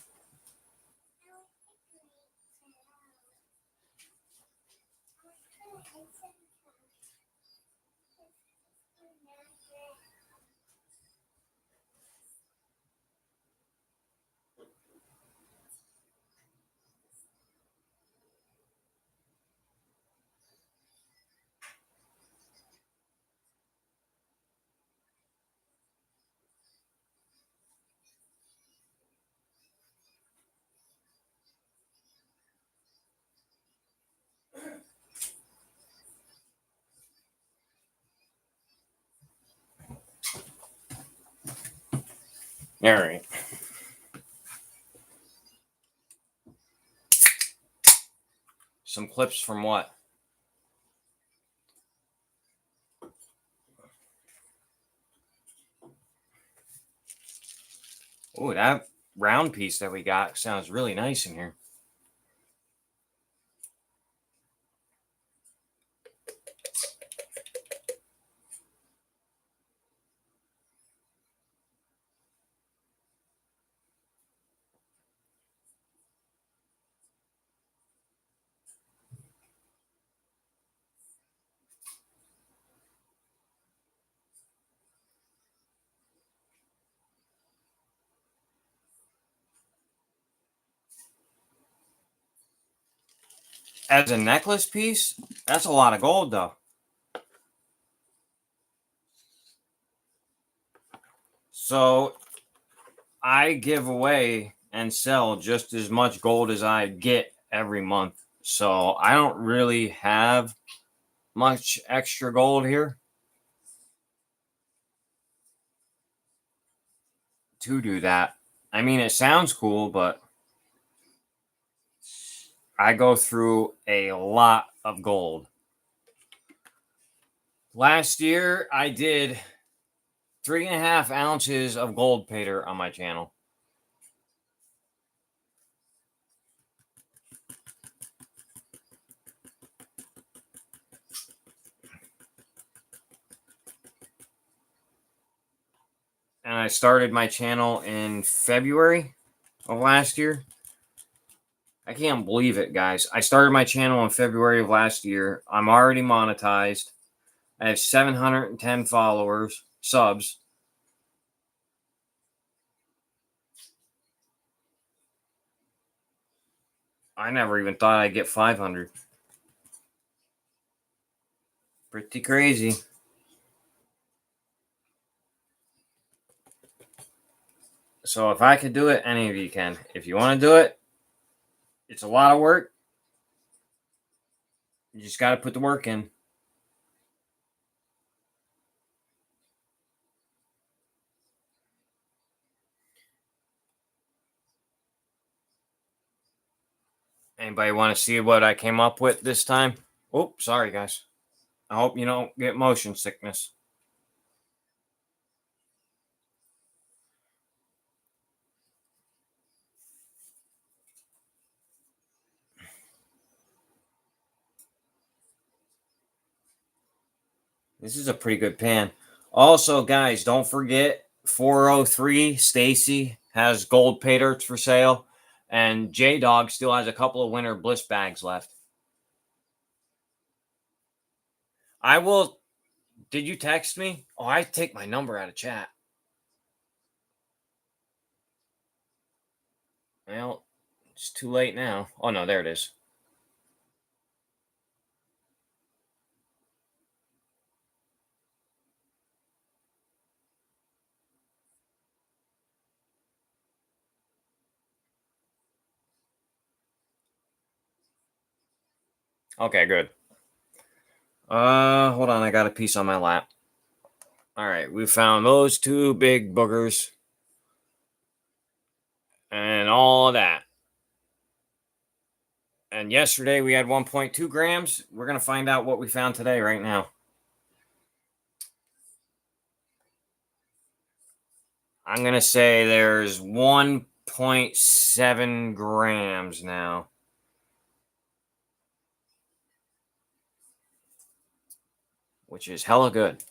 All right. Some clips from what? Oh, that round piece that we got sounds really nice in here. As a necklace piece, that's a lot of gold, though. So I give away and sell just as much gold as I get every month. So I don't really have much extra gold here to do that. I mean, it sounds cool, but I go through a lot of gold. Last year, I did 3.5 ounces of gold pay dirt on my channel. And I started my channel in February of last year. I can't believe it, guys. I started my channel in February of last year. I'm already monetized. I have 710 followers, subs. I never even thought I'd get 500. Pretty crazy. So if I could do it, any of you can. If you want to do it, it's a lot of work. You just got to put the work in. Anybody want to see what I came up with this time? Oh, sorry, guys. I hope you don't get motion sickness. This is a pretty good pan. Also, guys, don't forget 403 Stacy has gold pay dirts for sale, and J Dog still has a couple of winter bliss bags left. I will. Did you text me? Oh, I take my number out of chat. Well, it's too late now. Oh no, there it is. Okay, good. Hold on, I got a piece on my lap. All right, we found those two big boogers and all that. And yesterday we had 1.2 grams. We're gonna find out what we found today right now. I'm gonna say there's 1.7 grams now. Which is hella good.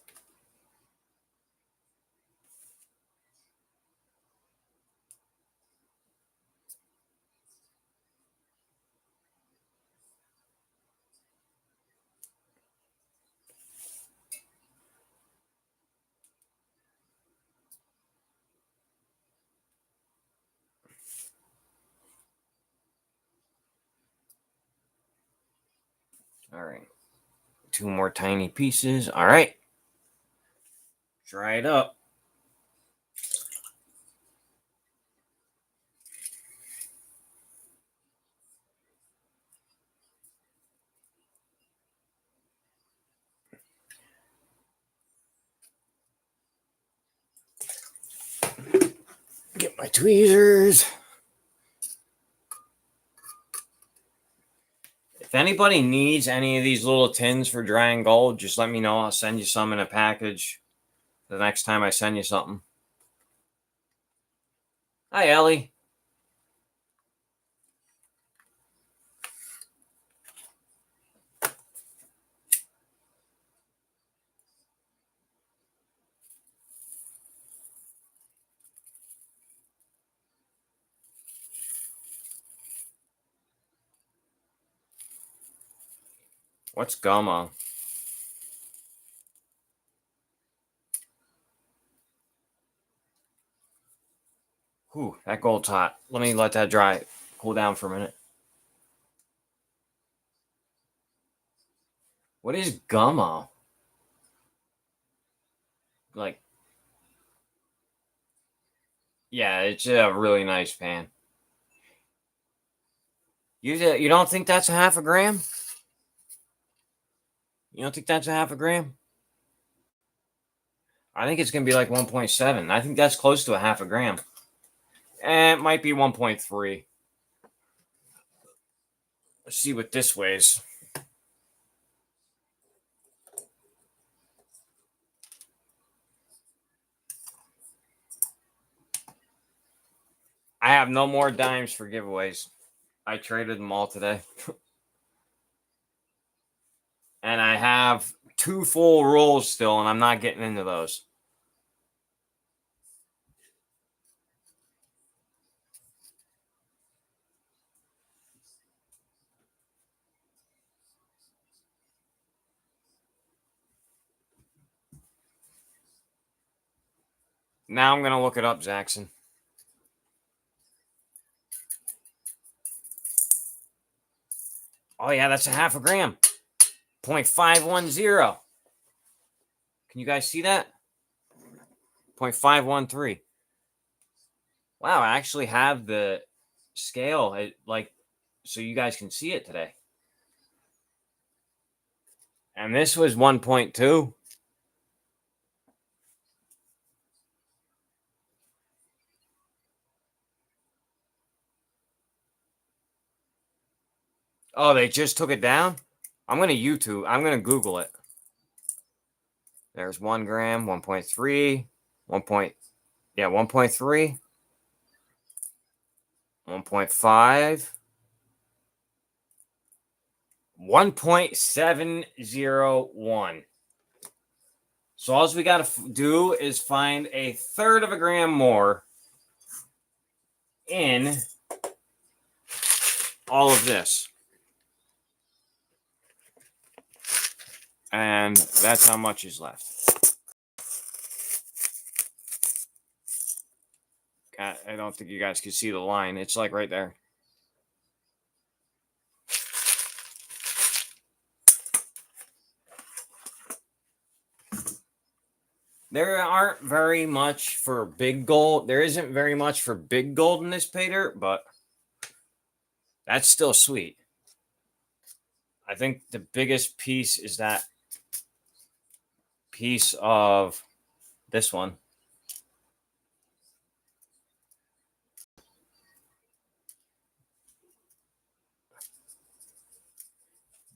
All right. 2 more tiny pieces. All right. Dry it up. Get my tweezers. If anybody needs any of these little tins for drying gold, just let me know. I'll send you some in a package the next time I send you something. Hi, Ellie. What's gummo? Whew, that gold's hot. Let me let that dry. Cool down for a minute. What is gummo? Like, yeah, it's a really nice pan. You don't think that's a half a gram? You don't think that's a half a gram? I think it's going to be like 1.7. I think that's close to a half a gram. And it might be 1.3. Let's see what this weighs. I have no more dimes for giveaways. I traded them all today. And I have 2 full rolls still, and I'm not getting into those. Now I'm going to look it up, Jackson. Oh, yeah, that's a half a gram. 0.510. Can you guys see that? 0.513. Wow, I actually have the scale, so you guys can see it today. And this was 1.2. Oh, they just took it down? I'm going to Google it. There's 1 gram, 1.3, 1.3, 1.5, 1.701. So all we got to do is find a third of a gram more in all of this. And that's how much is left. I don't think you guys can see the line. It's like right there. There aren't very much for big gold. There isn't very much for big gold in this pay dirt, but that's still sweet. I think the biggest piece is that piece of this one.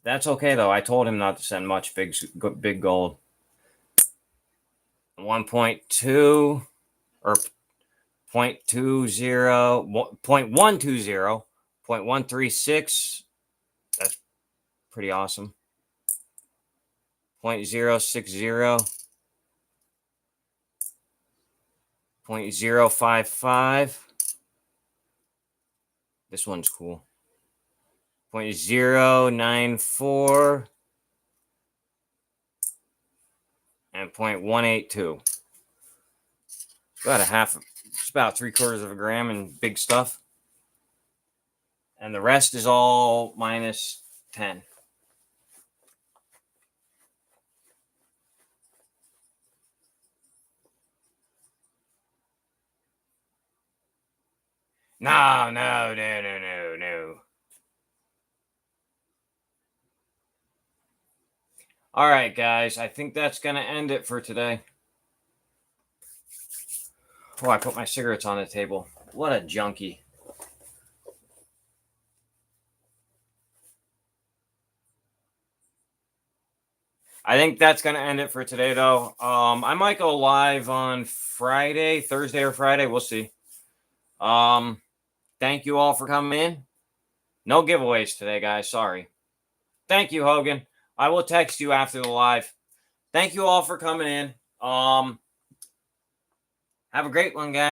That's okay, though. I told him not to send much big gold. 1.2 or 0.20, 0.120, 0.136. That's pretty awesome. 0.060, 0.055. This one's cool. 0.094 and 0.182. About a half, it's about 3/4 of a gram in big stuff. And the rest is all minus 10. No. All right, guys. I think that's going to end it for today. Oh, I put my cigarettes on the table. What a junkie. I think that's going to end it for today, though. I might go live on Friday, Thursday or Friday. We'll see. Thank you all for coming in. No giveaways today, guys. Sorry. Thank you, Hogan. I will text you after the live. Thank you all for coming in. Have a great one, guys.